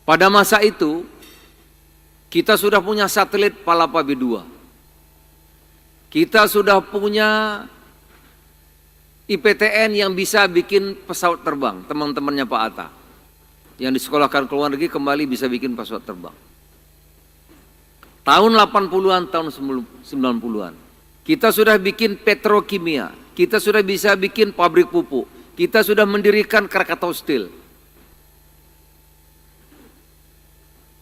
Pada masa itu kita sudah punya satelit Palapa B2. Kita sudah punya IPTN yang bisa bikin pesawat terbang, teman-temannya Pak Atta. Yang disekolahkan ke luar negeri kembali bisa bikin pesawat terbang. Tahun 80-an, tahun 90-an. Kita sudah bikin petrokimia, kita sudah bisa bikin pabrik pupuk, kita sudah mendirikan Krakatau Steel.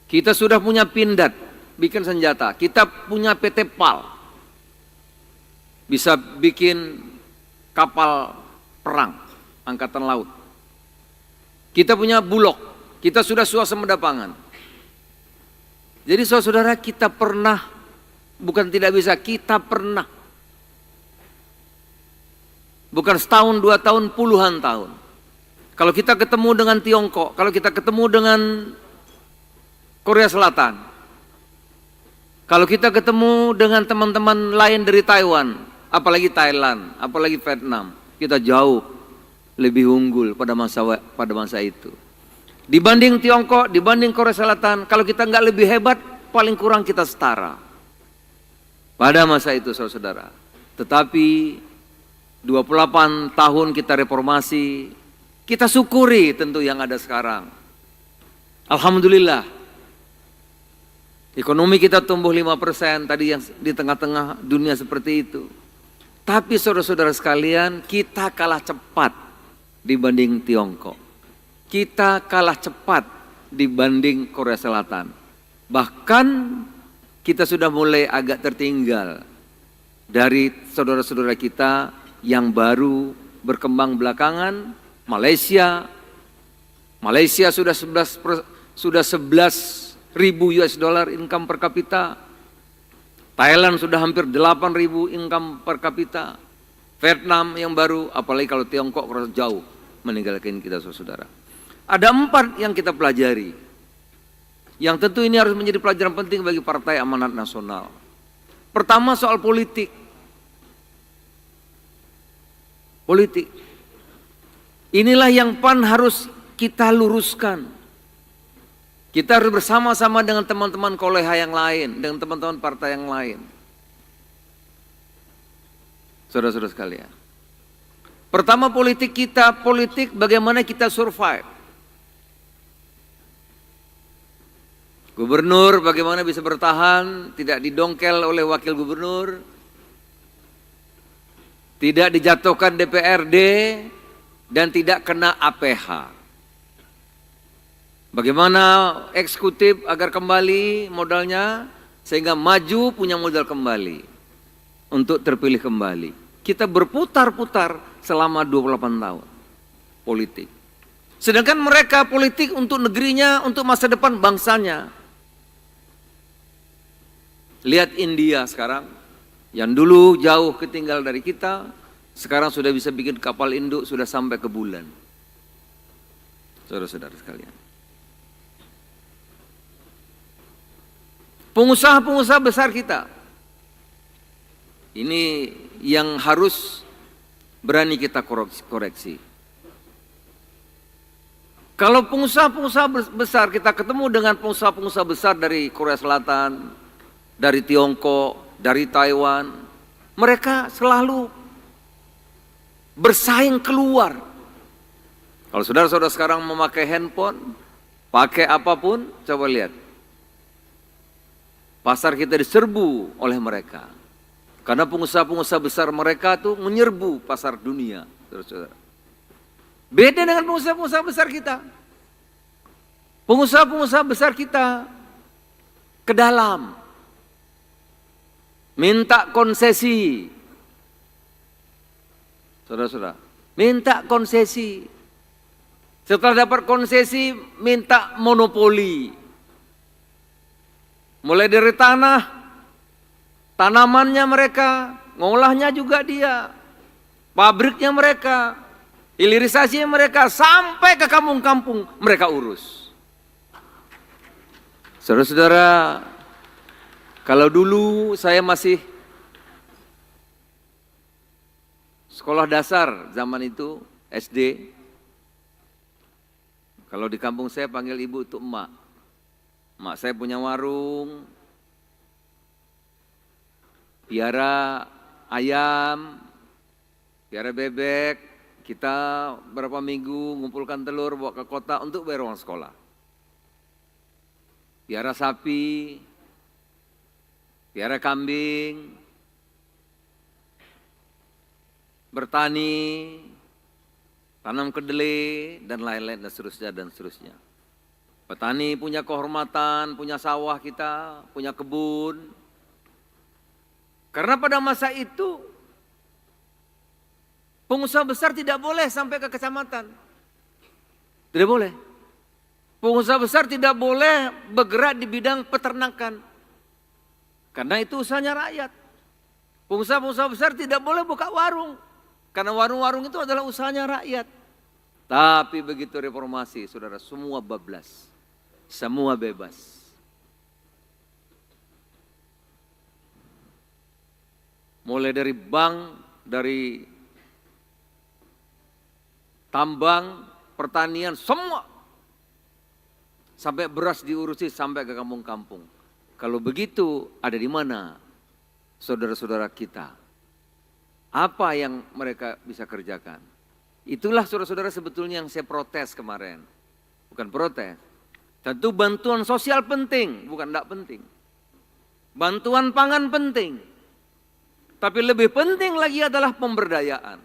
Kita sudah punya Pindad, bikin senjata. Kita punya PT PAL, bisa bikin kapal perang, angkatan laut. Kita punya Bulog, kita sudah swasembada pangan. Jadi saudara-saudara, kita pernah, bukan tidak bisa, kita pernah. Bukan setahun, 2 tahun, puluhan tahun. Kalau kita ketemu dengan Tiongkok, kalau kita ketemu dengan Korea Selatan, kalau kita ketemu dengan teman-teman lain dari Taiwan, apalagi Thailand, apalagi Vietnam, kita jauh lebih unggul pada masa itu. Dibanding Tiongkok, dibanding Korea Selatan, kalau kita nggak lebih hebat, paling kurang kita setara. Pada masa itu saudara-saudara. Tetapi 28 tahun kita reformasi, kita syukuri tentu yang ada sekarang. Alhamdulillah. Ekonomi kita tumbuh 5% tadi yang di tengah-tengah dunia seperti itu. Tapi saudara-saudara sekalian, kita kalah cepat dibanding Tiongkok. Kita kalah cepat dibanding Korea Selatan. Bahkan kita sudah mulai agak tertinggal dari saudara-saudara kita yang baru berkembang belakangan. Malaysia sudah 11.000 US dollar income per kapita. Thailand sudah hampir 8.000 income per kapita. Vietnam yang baru, apalagi kalau Tiongkok jauh meninggalkan kita saudara. Ada 4 yang kita pelajari. Yang tentu ini harus menjadi pelajaran penting bagi Partai Amanat Nasional. Pertama soal politik. Politik. Inilah yang PAN harus kita luruskan. Kita harus bersama-sama dengan teman-teman koleha yang lain, dengan teman-teman partai yang lain. Saudara-saudara sekalian. Pertama politik kita, politik bagaimana kita survive. Gubernur bagaimana bisa bertahan, tidak didongkel oleh wakil gubernur, tidak dijatuhkan DPRD, dan tidak kena APH. Bagaimana eksekutif agar kembali modalnya, sehingga maju punya modal kembali, untuk terpilih kembali. Kita berputar-putar selama 28 tahun, politik. Sedangkan mereka politik untuk negerinya, untuk masa depan bangsanya. Lihat India sekarang, yang dulu jauh ketinggal dari kita, sekarang sudah bisa bikin kapal induk, sudah sampai ke bulan. Saudara-saudara sekalian. Pengusaha-pengusaha besar kita, ini yang harus berani kita koreksi. Kalau pengusaha-pengusaha besar, kita ketemu dengan pengusaha-pengusaha besar dari Korea Selatan, dari Tiongkok, dari Taiwan, mereka selalu bersaing keluar. Kalau saudara-saudara sekarang memakai handphone, pakai apapun, coba lihat. Pasar kita diserbu oleh mereka. Karena pengusaha-pengusaha besar mereka tuh menyerbu pasar dunia. Saudara-saudara. Beda dengan pengusaha-pengusaha besar kita. Pengusaha-pengusaha besar kita ke dalam. Minta konsesi. Saudara-saudara, minta konsesi. Setelah dapat konsesi, minta monopoli. Mulai dari tanah, tanamannya mereka, ngolahnya juga dia, pabriknya mereka, hilirisasinya mereka, sampai ke kampung-kampung mereka urus. Saudara-saudara, kalau dulu saya masih sekolah dasar zaman itu, SD. Kalau di kampung saya panggil ibu itu emak. mak saya punya warung, piara ayam, piara bebek, kita berapa minggu ngumpulkan telur bawa ke kota untuk bayar uang sekolah. Piara sapi, piara kambing, bertani, tanam kedelai, dan lain-lain dan seterusnya dan seterusnya. Petani punya kehormatan, punya sawah kita, punya kebun. Karena pada masa itu pengusaha besar tidak boleh sampai ke kecamatan. Tidak boleh. Pengusaha besar tidak boleh bergerak di bidang peternakan. Karena itu usahanya rakyat. Pengusaha-pengusaha besar tidak boleh buka warung. Karena warung-warung itu adalah usahanya rakyat. Tapi begitu reformasi, saudara, semua bablas. Semua bebas. Mulai dari bank, dari tambang, pertanian, semua. Sampai beras diurusi sampai ke kampung-kampung. Kalau begitu ada di mana saudara-saudara kita? Apa yang mereka bisa kerjakan? Itulah saudara-saudara sebetulnya yang saya protes kemarin. Bukan protes. Tentu bantuan sosial penting, bukan tidak penting. Bantuan pangan penting. Tapi lebih penting lagi adalah pemberdayaan.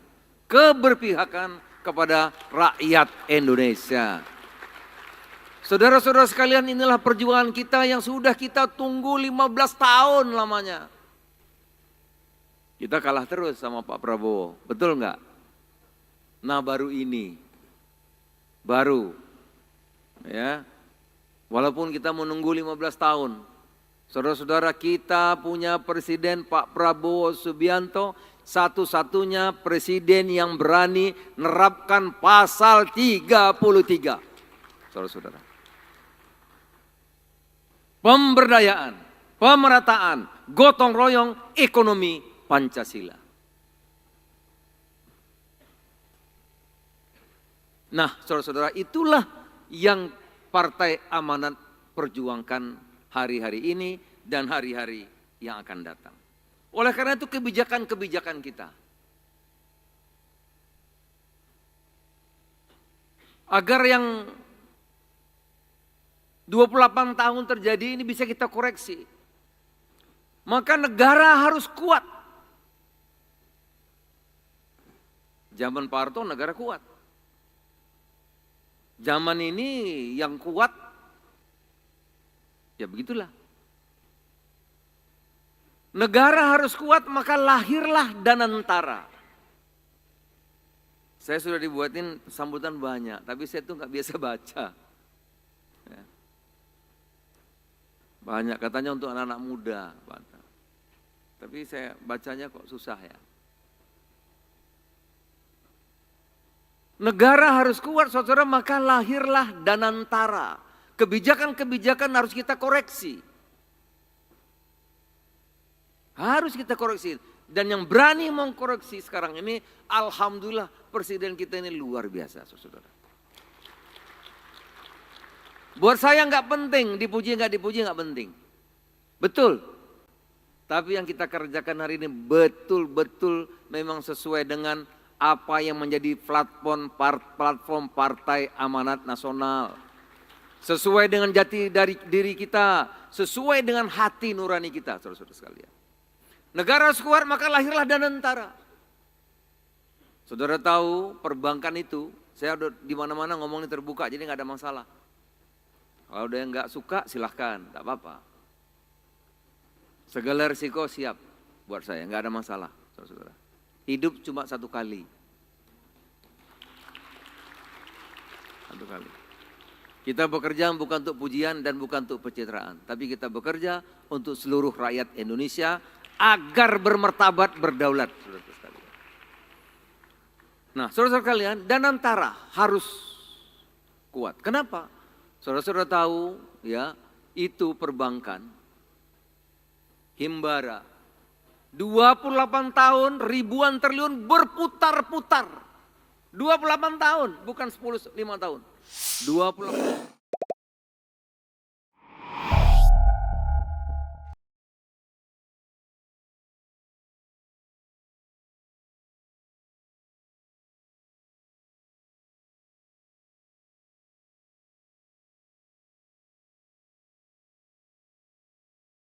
Keberpihakan kepada rakyat Indonesia. Saudara-saudara sekalian, inilah perjuangan kita yang sudah kita tunggu 15 tahun lamanya. Kita kalah terus sama Pak Prabowo, betul enggak? Nah baru ini, baru ya, walaupun kita menunggu 15 tahun. Saudara-saudara, kita punya Presiden Pak Prabowo Subianto, satu-satunya presiden yang berani menerapkan pasal 33. Saudara-saudara. Pemberdayaan, pemerataan, gotong royong, ekonomi Pancasila. Nah, saudara-saudara, itulah yang Partai Amanat perjuangkan hari-hari ini dan hari-hari yang akan datang. Oleh karena itu kebijakan-kebijakan kita agar yang 28 tahun terjadi ini bisa kita koreksi. Maka negara harus kuat. Zaman Pak Harto negara kuat. Zaman ini yang kuat, ya begitulah. Negara harus kuat, maka lahirlah Danantara. Saya sudah dibuatin sambutan banyak, tapi saya tuh nggak biasa baca. Ya. Banyak katanya untuk anak-anak muda, tapi saya bacanya kok susah ya. Negara harus kuat, saudara, maka lahirlah Danantara. Kebijakan-kebijakan harus kita koreksi. Harus kita koreksi. Dan yang berani mengkoreksi sekarang ini, alhamdulillah presiden kita ini luar biasa, saudara. Buat saya nggak penting, dipuji nggak penting. Betul. Tapi yang kita kerjakan hari ini betul-betul memang sesuai dengan apa yang menjadi platform Partai Amanat Nasional. Sesuai dengan jati dari diri kita, sesuai dengan hati nurani kita, saudara-saudara sekalian. Negara harus kuat, maka lahirlah Danantara. Saudara tahu perbankan itu, saya udah di mana-mana ngomongnya terbuka, jadi nggak ada masalah. Kalau ada yang nggak suka silahkan, tak apa-apa. Segala risiko siap buat saya, nggak ada masalah, saudara-saudara. Hidup cuma satu kali. Satu kali. Kita bekerja bukan untuk pujian dan bukan untuk pencitraan. Tapi kita bekerja untuk seluruh rakyat Indonesia agar bermartabat, berdaulat. Nah, saudara-saudara kalian, Danantara harus kuat. Kenapa? Saudara-saudara tahu ya, itu perbankan, Himbara. 28 tahun, ribuan triliun berputar-putar. 28 tahun, bukan 5 tahun. 28